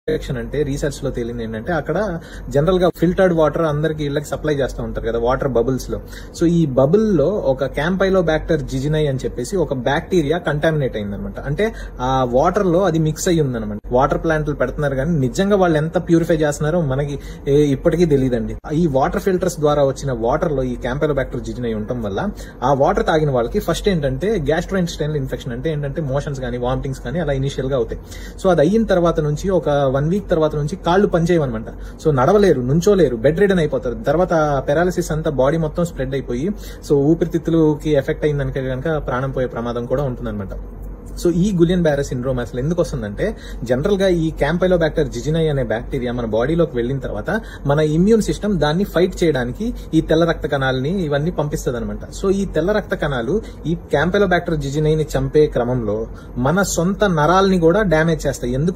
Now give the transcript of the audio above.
Infection అంటే research లో తేలింది ఏంటంటే అక్కడ జనరల్ గా ఫిల్టర్డ్ వాటర్ అందరికి ఇళ్ళకి సప్లై చేస్తూ ఉంటారు కదా వాటర్ బబుల్స్ లో. సో ఈ బబుల్ లో ఒక క్యాంపైలోబాక్టర్ జిజినై అని చెప్పేసి ఒక బ్యాక్టీరియా కంటామినేట్ అయిందనమాట. అంటే ఆ వాటర్ లో అది మిక్స్ అయ్యి ఉందనమాట. వాటర్ ప్లాంట్లు పెడుతున్నారు కానీ నిజంగా వాళ్ళు ఎంత ప్యూరిఫై చేస్తున్నారో మనకి ఇప్పటికీ తెలియదండి. ఈ వాటర్ ఫిల్టర్స్ ద్వారా వచ్చిన వాటర్ లో ఈ క్యాంపైలోబాక్టర్ జిజినై ఉండటం వల్ల ఆ వాటర్ తాగిన వాళ్ళకి ఫస్ట్ ఏంటంటే గ్యాస్ట్రోఇంటెస్టైనల్ ఇన్ఫెక్షన్ అంటే ఏంటంటే మోషన్స్ కానీ వామిటింగ్స్ కానీ అలా ఇనిషియల్ గా అవుతాయి. సో అది అయిన తర్వాత నుంచి ఒక 1 వీక్ తర్వాత నుంచి కాళ్ళు పనిచేయమనమాట. సో నడవలేరు, నుంచోలేరు, బెడ్ రిడన్ అయిపోతారు. తర్వాత పెరాలిసిస్ అంతా బాడీ మొత్తం స్ప్రెడ్ అయిపోయి సో ఊపిరితిత్తులకి ఎఫెక్ట్ అయిందనుక కనుక ప్రాణం పోయే ప్రమాదం కూడా ఉంటుందన్నమాట. సో ఈ గులియన్ బ్యారే సిండ్రోమ్ అసలు ఎందుకు వస్తుందంటే జనరల్ గా ఈ క్యాంపైలోబాక్టర్ జిజినై అనే బ్యాక్టీరియా మన బాడీలోకి వెళ్లిన తర్వాత మన ఇమ్యూన్ సిస్టమ్ దాన్ని ఫైట్ చేయడానికి ఈ తెల్ల రక్త కణాలని ఇవన్నీ పంపిస్తుంది అనమాట. సో ఈ తెల్ల రక్త కణాలు ఈ క్యాంపైలోబాక్టర్ జిజినైని చంపే క్రమంలో మన సొంత నరాల్ని కూడా డ్యామేజ్ చేస్తాయి. ఎందుకు